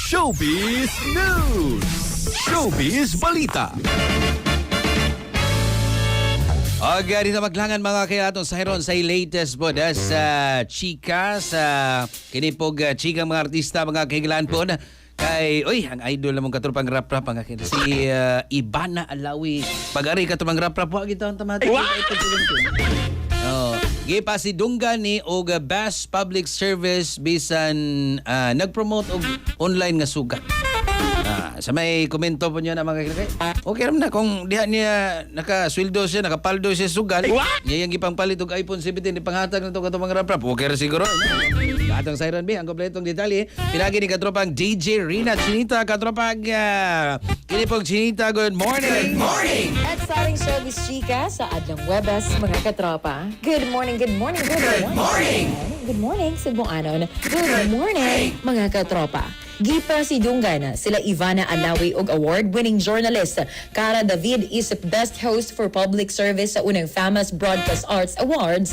Showbiz News! Showbiz Balita! Dito maglangan mga kailaton sa heron sa latest po sa chika sa kinipog chika mga artista mga kailan po na kay ang idol namong katropang rap-rap ang si Ivana Alawi pag-ari katropang rap-rap po gitawon tamati gipa si Dunggan ni og best public service bisan nag-promote og online nga sugat. Sa may komento po niya na mga kailangan. Okay naman na kung diha niya nakasweldo siya, nakapaldo siya sugal. Niya yung ipangpalit og iPhone 17 ipanghatag na ito katong mga rap-rap. Okay ra siguro. Atong Siren B, ang kompletong detalye. Pinagi ni katropang DJ Rina Chinita, katropang kinipong Chinita, good morning! Good morning! Exciting showbiz chika sa Adlang Webes, mga katropa. Good morning, good morning, good morning! Good morning, Cebuanon. Good morning, mga katropa. Gipa si Dunggan, sila Ivana Alawi og award-winning journalist. Cara David is best host for public service sa unang Famous Broadcast Arts Awards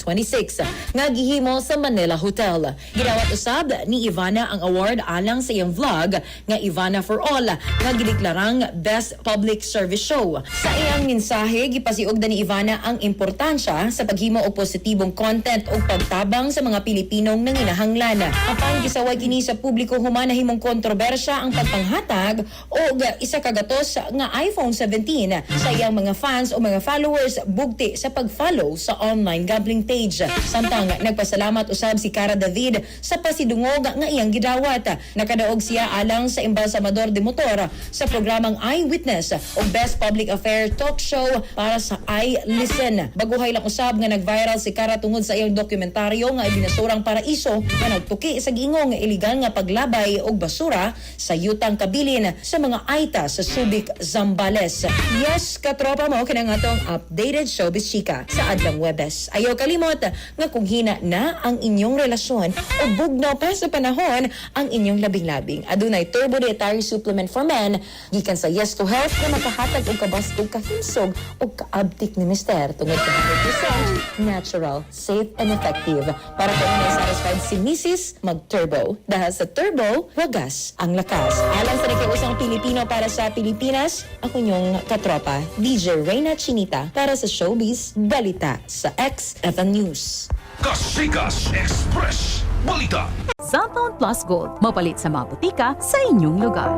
2026 nga gihimo sa Manila Hotel. Ginawat usab ni Ivana ang award alang sa iyang vlog nga Ivana for All nga gideklarang best public service show. Sa iyang mensahe gipasiugda ni Ivana ang importansya sa paghimo og positibong content ug pagtabang sa mga Pilipinong nanginahanglan. Apan gisaway kini sa publiko manahimong kontrobersya ang pagpanghatag o isa kagatos nga iPhone 17 sa iyang mga fans o mga followers bugti sa pag-follow sa online gambling page. Samtang nagpasalamat usab si Cara David sa pasidungog nga iyang gidawat. Nakadaog siya alang sa embalsamador de motor sa programang Eyewitness o Best Public Affair Talk Show para sa iListen. Baguhay lang usab nga nag-viral si Cara tungod sa iyang dokumentaryo nga ibinasurang paraiso nga nagtuki sa giingong nga iligal nga paglabay og basura sa yutang kabilin sa mga aita sa Subic, Zambales. Yes, katropa mo kinang atong updated showbiz chika sa Adlang Webes. Ayaw kalimot nga kung hina na ang inyong relasyon o bugnaw pa sa panahon ang inyong labing-labing. Adunay Turbo Dietary Supplement for Men gikan sa Yes to Health na makahatag og kabastog kahimsog o kaabtik ni Mister tungod sa 100% natural, safe and effective. Para kung may satisfied si Mrs. mag-turbo. Dahil sa turbo, wagas ang lakas. Alang sa nakiusang Pilipino para sa Pilipinas, ako nyong katropa, DJ Reyna Chinita para sa Showbiz Balita sa XFM News. Kasikas Express Balita! Cellphone Plus Gold, mapalit sa mga butika sa inyong lugar.